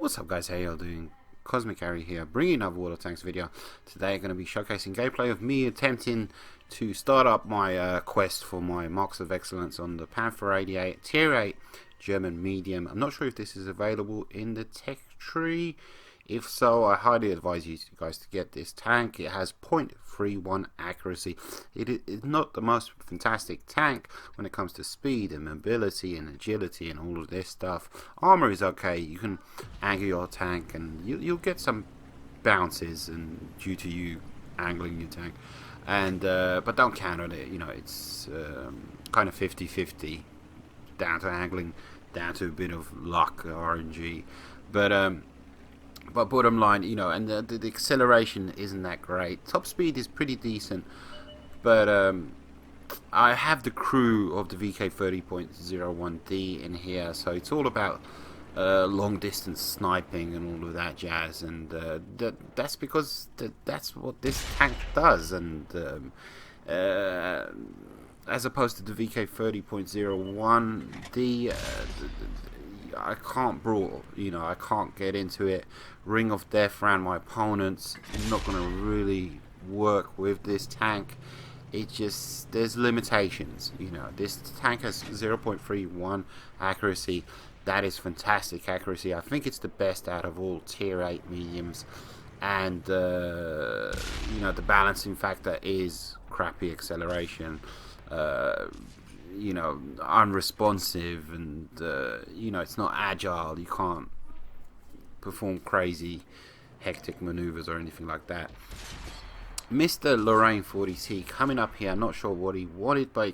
What's up guys, how y'all doing? Cosmic Harry here, bringing another Water Tanks video. Today I'm going to be showcasing gameplay of me attempting to start up my quest for my Marks of Excellence on the Panther 88 Tier 8 German Medium. I'm not sure if this is available in the tech tree. If so, I highly advise you guys to get this tank. It has 0.31 accuracy. It is not the most fantastic tank when it comes to speed and mobility and agility and all of this stuff. Armor is okay. You can angle your tank and you'll get some bounces and due to you angling your tank. And but don't count on it. You know, it's kind of 50-50, down to angling, down to a bit of luck, RNG. But bottom line, you know, and the acceleration isn't that great. Top speed is pretty decent, but I have the crew of the VK30.01D in here, so it's all about long distance sniping and all of that jazz, and that's because that's what this tank does, and as opposed to the VK30.01D, I can't brawl, you know, I can't get into it. Ring of Death around my opponents, not going to really work with this tank. It just, there's limitations, you know. This tank has 0.31 accuracy. That is fantastic accuracy. I think it's the best out of all tier 8 mediums. And, you know, the balancing factor is crappy acceleration. You know, unresponsive, and you know, it's not agile. You can't perform crazy hectic maneuvers or anything like that. Mr. Lorraine 40T coming up here, I'm not sure what he wanted, but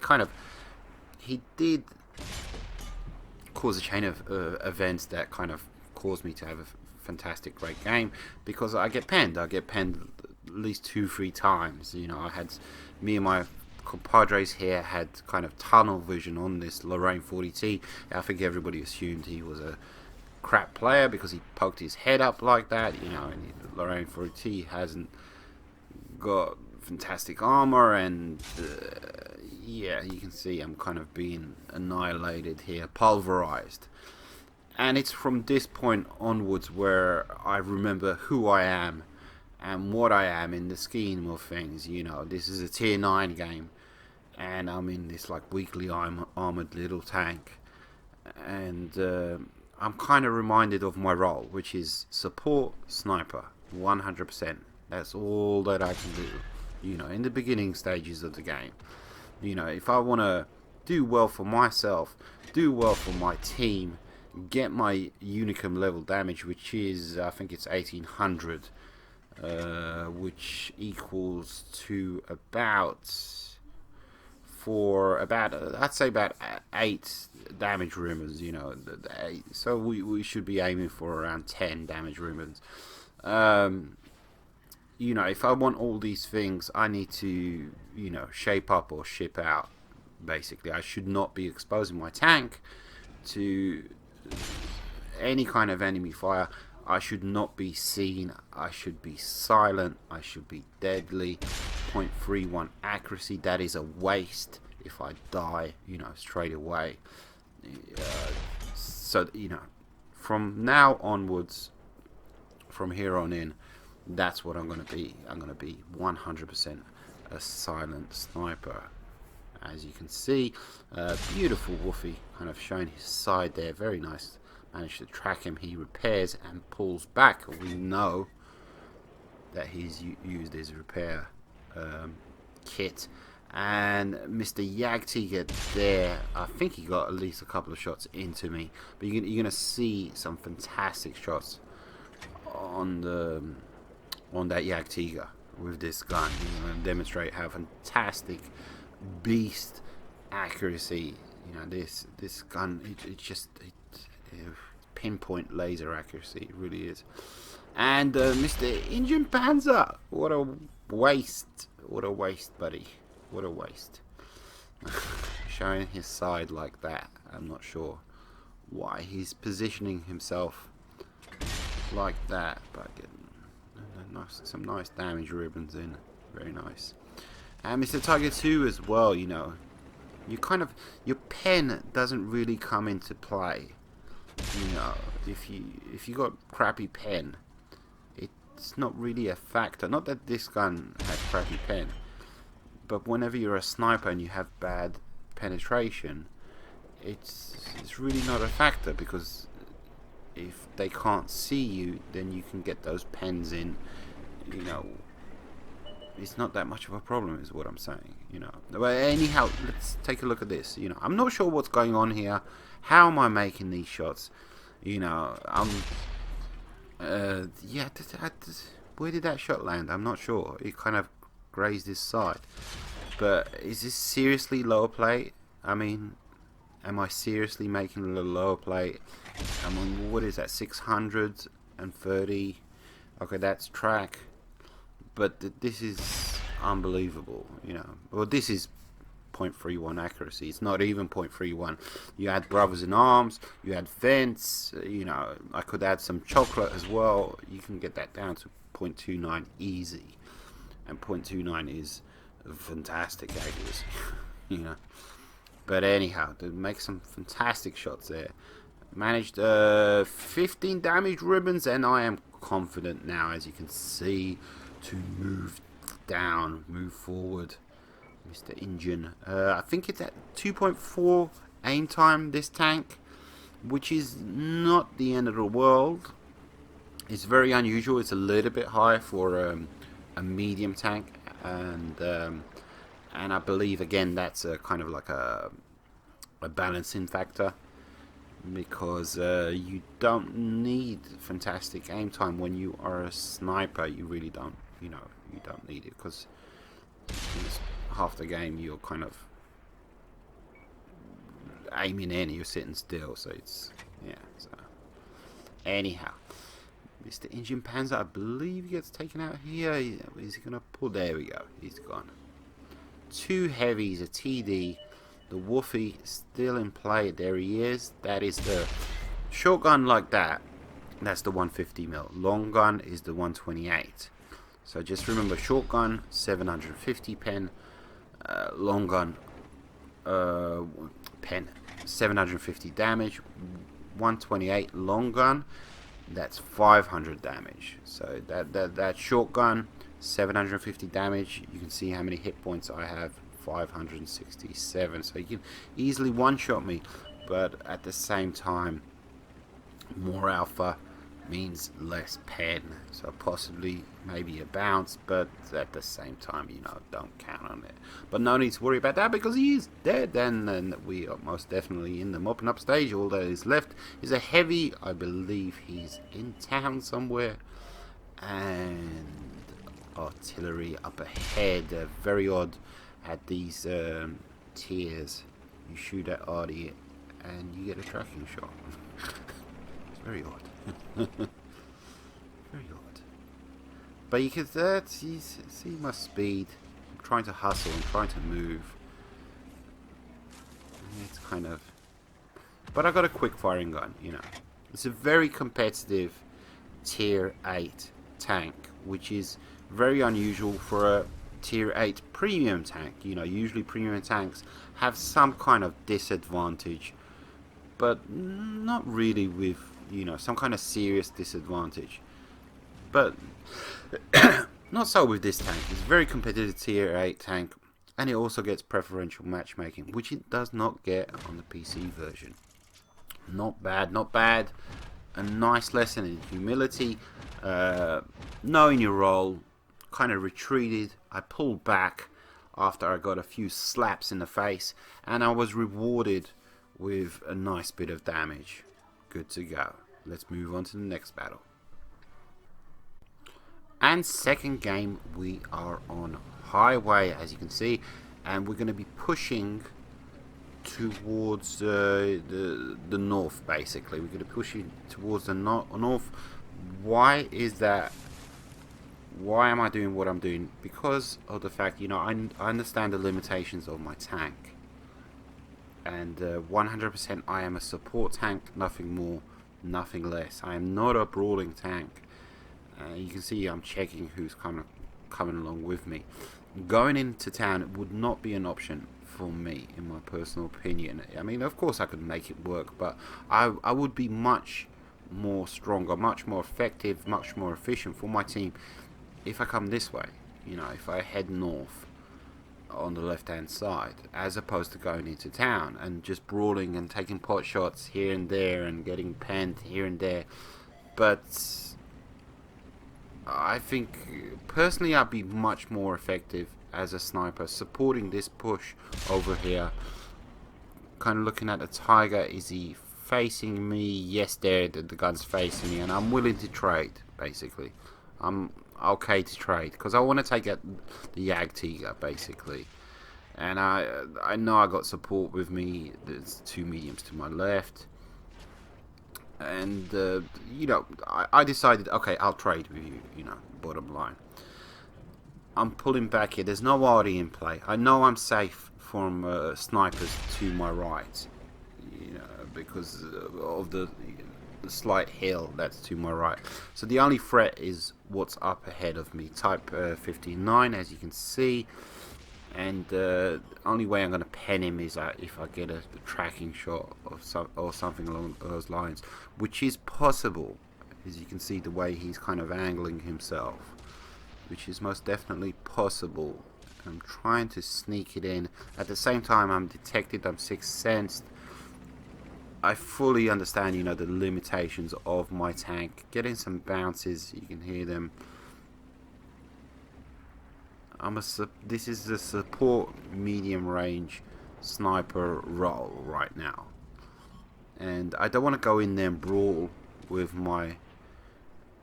he did cause a chain of events that kind of caused me to have a fantastic great game, because I get penned at least 2-3 times. You know, I had me and my compadres here had kind of tunnel vision on this Lorraine 40T. I think everybody assumed he was a crap player because he poked his head up like that, you know, and Lorraine 40T hasn't got fantastic armor, and yeah, you can see I'm kind of being annihilated here, pulverized. And it's from this point onwards where I remember who I am and what I am in the scheme of things. You know, this is a tier 9 game, and I'm in this like weakly armored little tank, and I'm kind of reminded of my role, which is support sniper, 100%. That's all that I can do, you know, in the beginning stages of the game. You know, if I want to do well for myself, do well for my team, get my unicum level damage, which is, I think it's 1800, which equals to I'd say about 8 damage ribbons, you know. So we should be aiming for around 10 damage ribbons. You know, if I want all these things, I need to, you know, shape up or ship out. Basically, I should not be exposing my tank to any kind of enemy fire. I should not be seen. I should be silent. I should be deadly. 0.31 accuracy. That is a waste if I die, you know, straight away. So, you know, from now onwards, from here on in, that's what I'm going to be. I'm going to be 100% a silent sniper. As you can see, beautiful Woofy kind of showing his side there. Very nice. Managed to track him. He repairs and pulls back. We know that he's used his repair kit. And Mr. Yagtiger there, I think he got at least a couple of shots into me. But you're going to see some fantastic shots on that Yagtiger with this gun. You're going to demonstrate how fantastic beast accuracy. You know, this gun, it's just pinpoint laser accuracy. It really is. And Mr. Indian Panzer, what a waste! What a waste, buddy! What a waste! Showing his side like that, I'm not sure why he's positioning himself like that, but some nice damage ribbons in, very nice. And Mr. Tiger 2 as well, you know, your pen doesn't really come into play You know, if you got crappy pen, it's not really a factor. Not that this gun has crappy pen, but whenever you're a sniper and you have bad penetration, it's really not a factor, because if they can't see you, then you can get those pens in. You know, it's not that much of a problem, is what I'm saying. You know, but anyhow, let's take a look at this. You know, I'm not sure what's going on here. How am I making these shots? You know, yeah, where did that shot land? I'm not sure. It kind of grazed his side. But is this seriously lower plate? I mean, am I seriously making a lower plate? I mean, what is that? 630. Okay, that's track. But this is unbelievable. You know, well, this is 0.31 accuracy. It's not even 0.31. You add brothers in arms, you add fence, you know, I could add some chocolate as well. You can get that down to 0.29 easy, and 0.29 is fantastic accuracy. You know, but anyhow, to make some fantastic shots there. Managed 15 damage ribbons, and I am confident now, as you can see, to move forward, Mr. Engine. I think it's at 2.4 aim time, this tank, which is not the end of the world. It's very unusual. It's a little bit high for a medium tank, and I believe, again, that's a kind of like a balancing factor, because you don't need fantastic aim time when you are a sniper. You really don't. You know, you don't need it, because half the game you're kind of aiming in, you're sitting still, so it's, yeah. So anyhow, Mr. Engine Panther, I believe he gets taken out here. Is he gonna pull? There we go, he's gone. Two heavies, a TD. The Woofy still in play. There he is. That is the shotgun, like that. That's the 150mm. Long gun is the 128. So just remember, shotgun 750 pen, long gun pen 750 damage, 128 long gun, that's 500 damage. So that shotgun 750 damage. You can see how many hit points I have. 567. So you can easily one-shot me, but at the same time, more alpha means less pen, so possibly maybe a bounce, but at the same time, you know, don't count on it. But no need to worry about that, because he is dead, and we are most definitely in the mopping up stage. All that is left is a heavy. I believe he's in town somewhere, and artillery up ahead. Very odd at these tiers. You shoot at Artie and you get a tracking shot. It's very odd. Very odd. But you can see my speed. I'm trying to hustle, I'm trying to move. It's kind of... But I got a quick firing gun, you know. It's a very competitive tier 8 tank, which is very unusual for a tier 8 premium tank. You know, usually premium tanks have some kind of disadvantage, but not really with, you know, some kind of serious disadvantage. But not so with this tank. It's a very competitive tier 8 tank, and it also gets preferential matchmaking, which it does not get on the PC version. Not bad, not bad. A nice lesson in humility, knowing your role. Kind of retreated. I pulled back after I got a few slaps in the face, and I was rewarded with a nice bit of damage. Good to go. Let's move on to the next battle. And second game, we are on highway, as you can see, and we're going to be pushing towards the north. Basically, we're going to push towards the north. Why is that? Why am I doing what I'm doing? Because of the fact, you know, I understand the limitations of my tank, and 100% I am a support tank, nothing more, nothing less. I am not a brawling tank. You can see I'm checking who's coming along with me. Going into town would not be an option for me, in my personal opinion. I mean, of course I could make it work, but I would be much more stronger, much more effective, much more efficient for my team if I come this way. You know, if I head north on the left hand side, as opposed to going into town and just brawling and taking pot shots here and there and getting penned here and there. But I think personally I'd be much more effective as a sniper supporting this push over here, kind of looking at the tiger. Is he facing me? Yes, there, the gun's facing me, and I'm willing to trade. Basically, I'm okay to trade because I want to take out the Yag Tiger basically, and I know I got support with me. There's two mediums to my left, and you know, I decided, okay, I'll trade with you. You know, bottom line, I'm pulling back here. There's no arty in play. I know I'm safe from snipers to my right, you know, because of the slight hill that's to my right. So the only threat is what's up ahead of me. Type 59, as you can see, and only way I'm going to pen him is if I get a tracking shot or something along those lines, which is possible, as you can see the way he's kind of angling himself, which is most definitely possible. I'm trying to sneak it in. At the same time, I'm detected, I'm sixth sensed. I fully understand, you know, the limitations of my tank. Getting some bounces, you can hear them. This is the support medium range sniper role right now, and I don't want to go in there and brawl with my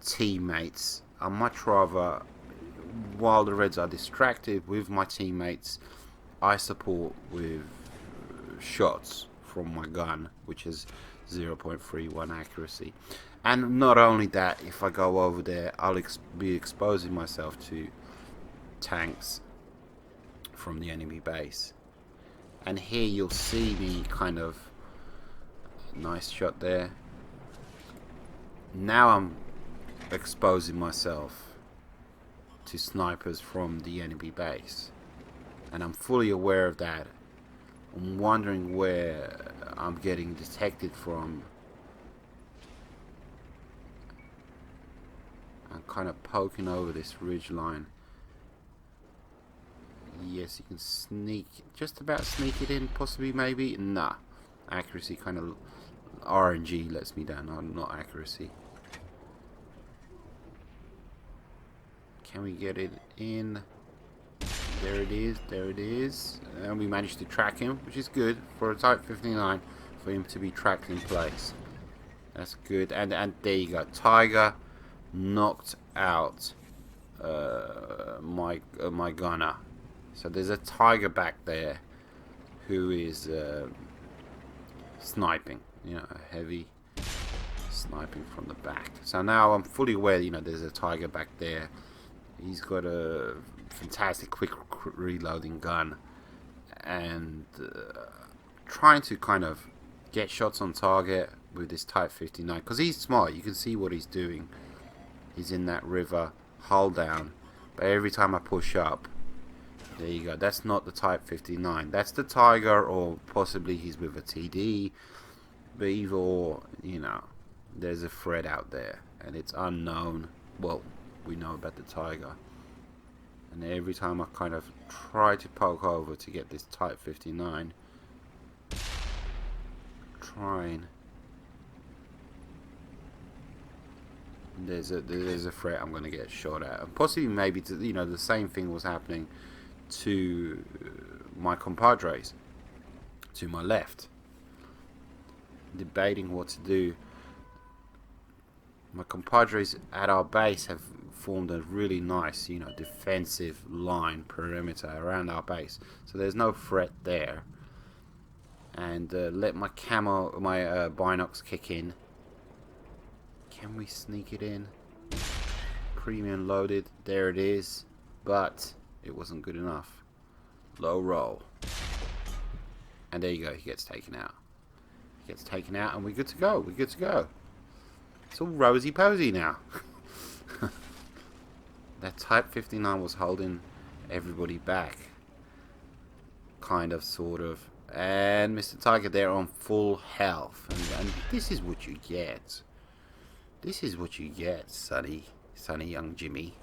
teammates. I'd much rather, while the Reds are distracted with my teammates, I support with shots from my gun, which is 0.31 accuracy. And not only that, if I go over there, I'll be exposing myself to tanks from the enemy base. And here you'll see me kind of, nice shot there. Now I'm exposing myself to snipers from the enemy base, and I'm fully aware of that. I'm wondering where I'm getting detected from. I'm kind of poking over this ridge line. Yes, you can sneak, just about sneak it in, possibly, maybe. Nah, accuracy kind of RNG lets me down. No, not accuracy. Can we get it in? There it is, there it is. And we managed to track him, which is good for a Type 59, for him to be tracked in place. That's good. And there you go. Tiger knocked out my gunner. So there's a tiger back there who is sniping, you know, heavy sniping from the back. So now I'm fully aware, you know, there's a tiger back there. He's got a fantastic quick reloading gun, and trying to kind of get shots on target with this Type 59, because he's smart. You can see what he's doing. He's in that river, hull down, but every time I push up, there you go, that's not the Type 59, that's the Tiger, or possibly he's with a TD, but either or, you know, there's a threat out there, and it's unknown. Well, we know about the Tiger, and every time I kind of try to poke over to get this Type 59, trying, there's a threat I'm going to get shot at, and possibly maybe to, you know, the same thing was happening to my compadres to my left, debating what to do. My compadres at our base have formed a really nice, you know, defensive line perimeter around our base, so there's no threat there. And let my camo, my binocs kick in. Can we sneak it in? Premium loaded, there it is, but it wasn't good enough. Low roll, and there you go, he gets taken out. He gets taken out, and we're good to go. We're good to go. It's all rosy posy now. That Type 59 was holding everybody back. kind of, sort of. And Mr. Tiger there on full health. And this is what you get. This is what you get, Sonny young Jimmy.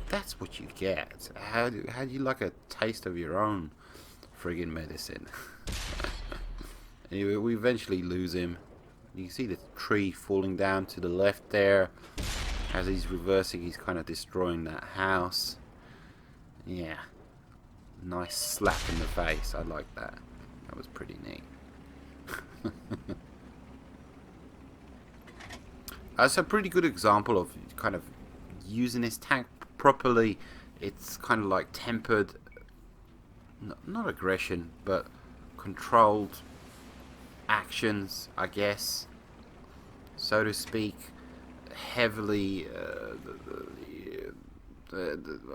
That's what you get. How do you like a taste of your own friggin' medicine? Anyway, we eventually lose him. You can see the tree falling down to the left there. As he's reversing, he's kind of destroying that house. Yeah. Nice slap in the face. I like that. That was pretty neat. That's a pretty good example of kind of using this tank properly. It's kind of like tempered, not aggression, but controlled actions, I guess, so to speak. Heavily,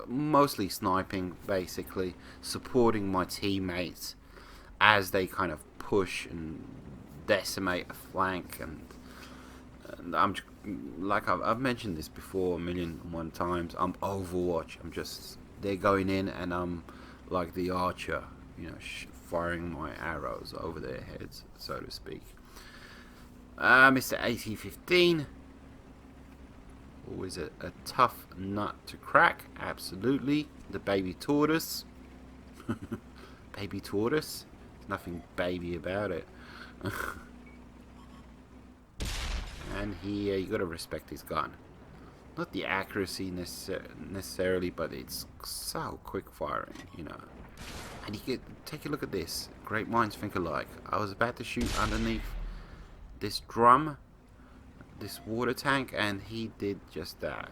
mostly sniping, basically, supporting my teammates as they kind of push and decimate a flank. And I'm like I've mentioned this before 1,000,001 times. I'm Overwatch. They're going in, and I'm like the archer, you know, firing my arrows over their heads, so to speak. Mr. AT-15, always a tough nut to crack. Absolutely. The baby tortoise. Baby tortoise. There's nothing baby about it. And here, you got to respect his gun. Not the accuracy necessarily, but it's so quick firing, you know. And you get, take a look at this. Great minds think alike. I was about to shoot underneath this drum, this water tank, and he did just that.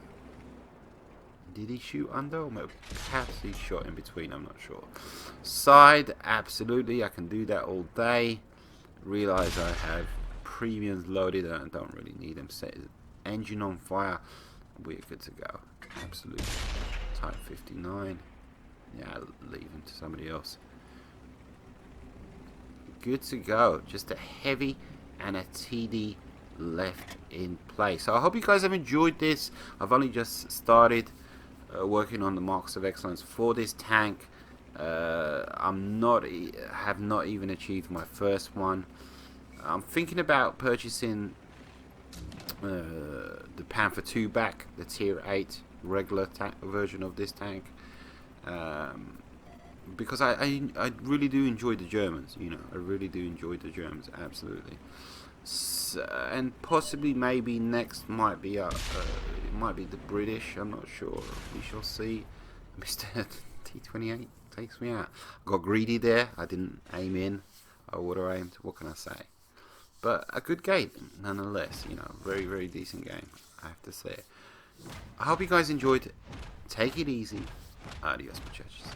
Did he shoot under? Or perhaps he shot in between, I'm not sure. Side, absolutely, I can do that all day. Realize I have premiums loaded and I don't really need them. Set engine on fire, we're good to go. Absolutely. Type 59. Yeah, I'll leave him to somebody else. Good to go. Just a heavy and a TD left in place. So I hope you guys have enjoyed this. I've only just started working on the marks of excellence for this tank. have not even achieved my first one. I'm thinking about purchasing the Panther 2 back, the tier 8 regular version of this tank, because I really do enjoy the Germans. You know, I really do enjoy the Germans, absolutely. So, and possibly maybe next might be it might be the British. I'm not sure. We shall see. Mr. T28 takes me out. Got greedy there. I didn't aim in. I would have aimed. What can I say? But a good game, nonetheless. You know, very, very decent game, I have to say. I hope you guys enjoyed. Take it easy. Adios, muchachos.